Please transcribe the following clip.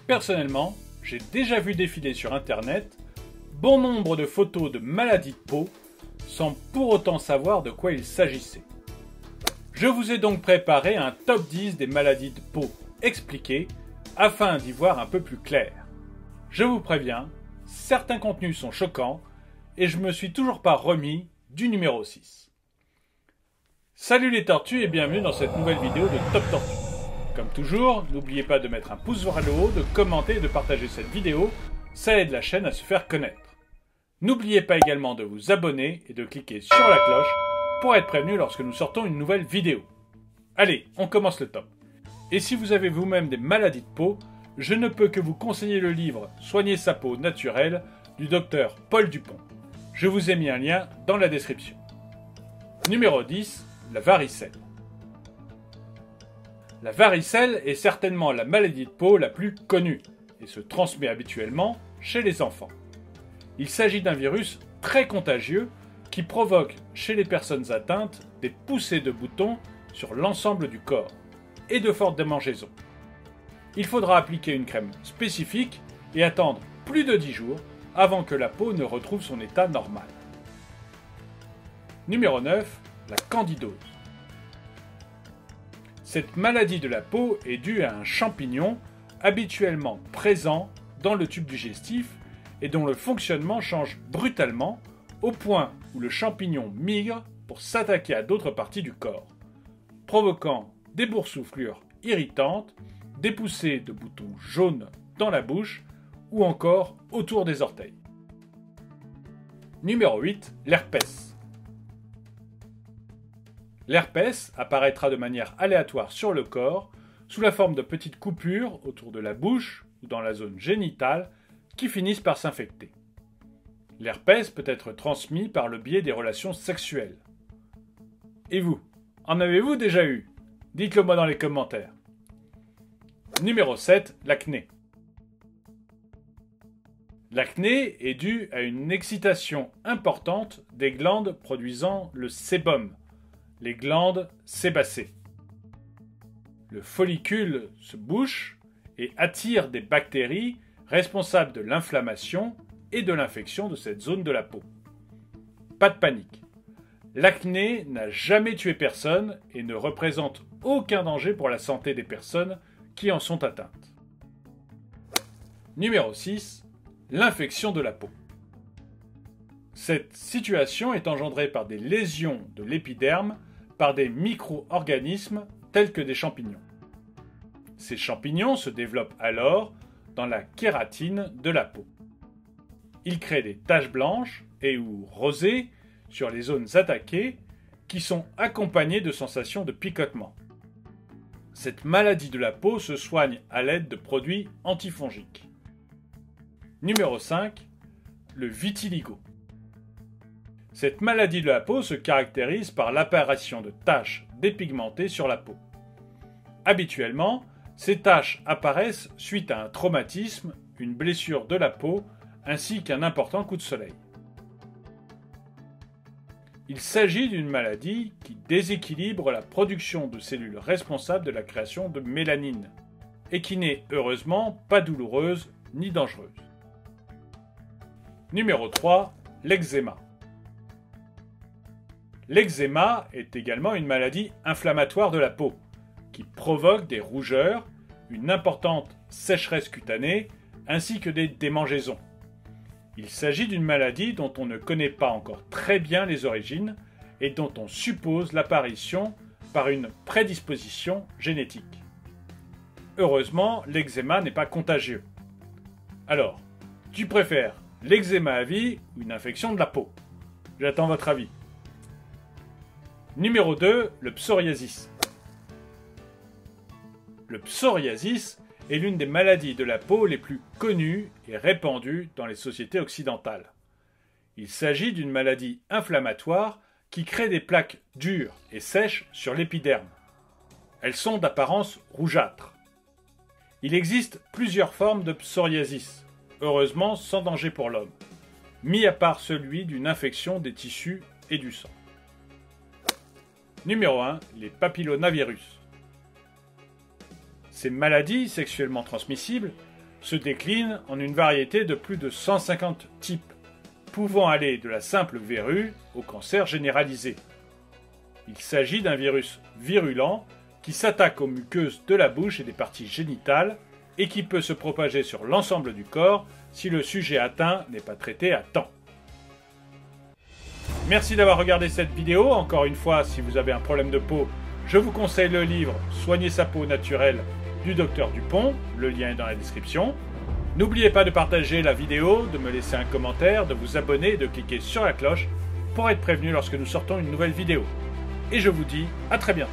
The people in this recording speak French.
Personnellement, j'ai déjà vu défiler sur internet bon nombre de photos de maladies de peau sans pour autant savoir de quoi il s'agissait. Je vous ai donc préparé un top 10 des maladies de peau expliquées afin d'y voir un peu plus clair. Je vous préviens, certains contenus sont choquants et je me suis toujours pas remis du numéro 6. Salut les tortues et bienvenue dans cette nouvelle vidéo de Top Tortue. Comme toujours, n'oubliez pas de mettre un pouce vers le haut, de commenter et de partager cette vidéo, ça aide la chaîne à se faire connaître. N'oubliez pas également de vous abonner et de cliquer sur la cloche pour être prévenu lorsque nous sortons une nouvelle vidéo. Allez, on commence le top. Et si vous avez vous-même des maladies de peau, je ne peux que vous conseiller le livre « Soigner sa peau naturelle » du docteur Paul Dupont. Je vous ai mis un lien dans la description. Numéro 10, la varicelle. La varicelle est certainement la maladie de peau la plus connue et se transmet habituellement chez les enfants. Il s'agit d'un virus très contagieux qui provoque chez les personnes atteintes des poussées de boutons sur l'ensemble du corps et de fortes démangeaisons. Il faudra appliquer une crème spécifique et attendre plus de 10 jours avant que la peau ne retrouve son état normal. Numéro 9, la candidose. Cette maladie de la peau est due à un champignon habituellement présent dans le tube digestif et dont le fonctionnement change brutalement au point où le champignon migre pour s'attaquer à d'autres parties du corps, provoquant des boursouflures irritantes, des poussées de boutons jaunes dans la bouche ou encore autour des orteils. Numéro 8, l'herpès. L'herpès apparaîtra de manière aléatoire sur le corps sous la forme de petites coupures autour de la bouche ou dans la zone génitale qui finissent par s'infecter. L'herpès peut être transmis par le biais des relations sexuelles. Et vous, en avez-vous déjà eu? Dites-le moi dans les commentaires. Numéro 7, l'acné. L'acné est due à une excitation importante des glandes produisant le sébum, les glandes sébacées. Le follicule se bouche et attire des bactéries responsables de l'inflammation et de l'infection de cette zone de la peau. Pas de panique. L'acné n'a jamais tué personne et ne représente aucun danger pour la santé des personnes qui en sont atteintes. Numéro 6. L'infection de la peau. Cette situation est engendrée par des lésions de l'épiderme par des micro-organismes tels que des champignons. Ces champignons se développent alors dans la kératine de la peau. Ils créent des taches blanches et ou rosées sur les zones attaquées qui sont accompagnées de sensations de picotement. Cette maladie de la peau se soigne à l'aide de produits antifongiques. Numéro 5. Le vitiligo. Cette maladie de la peau se caractérise par l'apparition de taches dépigmentées sur la peau. Habituellement, ces taches apparaissent suite à un traumatisme, une blessure de la peau, ainsi qu'un important coup de soleil. Il s'agit d'une maladie qui déséquilibre la production de cellules responsables de la création de mélanine, et qui n'est heureusement pas douloureuse ni dangereuse. Numéro 3. L'eczéma. L'eczéma est également une maladie inflammatoire de la peau, qui provoque des rougeurs, une importante sécheresse cutanée, ainsi que des démangeaisons. Il s'agit d'une maladie dont on ne connaît pas encore très bien les origines et dont on suppose l'apparition par une prédisposition génétique. Heureusement, l'eczéma n'est pas contagieux. Alors, tu préfères l'eczéma à vie ou une infection de la peau? J'attends votre avis. Numéro 2, le psoriasis. Le psoriasis est l'une des maladies de la peau les plus connues et répandues dans les sociétés occidentales. Il s'agit d'une maladie inflammatoire qui crée des plaques dures et sèches sur l'épiderme. Elles sont d'apparence rougeâtre. Il existe plusieurs formes de psoriasis, heureusement sans danger pour l'homme, mis à part celui d'une infection des tissus et du sang. Numéro 1, les papillomavirus. Ces maladies sexuellement transmissibles se décline en une variété de plus de 150 types, pouvant aller de la simple verrue au cancer généralisé. Il s'agit d'un virus virulent qui s'attaque aux muqueuses de la bouche et des parties génitales et qui peut se propager sur l'ensemble du corps si le sujet atteint n'est pas traité à temps. Merci d'avoir regardé cette vidéo. Encore une fois, si vous avez un problème de peau, je vous conseille le livre « Soigner sa peau naturelle » du Dr Dupont. Le lien est dans la description. N'oubliez pas de partager la vidéo, de me laisser un commentaire, de vous abonner et de cliquer sur la cloche pour être prévenu lorsque nous sortons une nouvelle vidéo. Et je vous dis à très bientôt.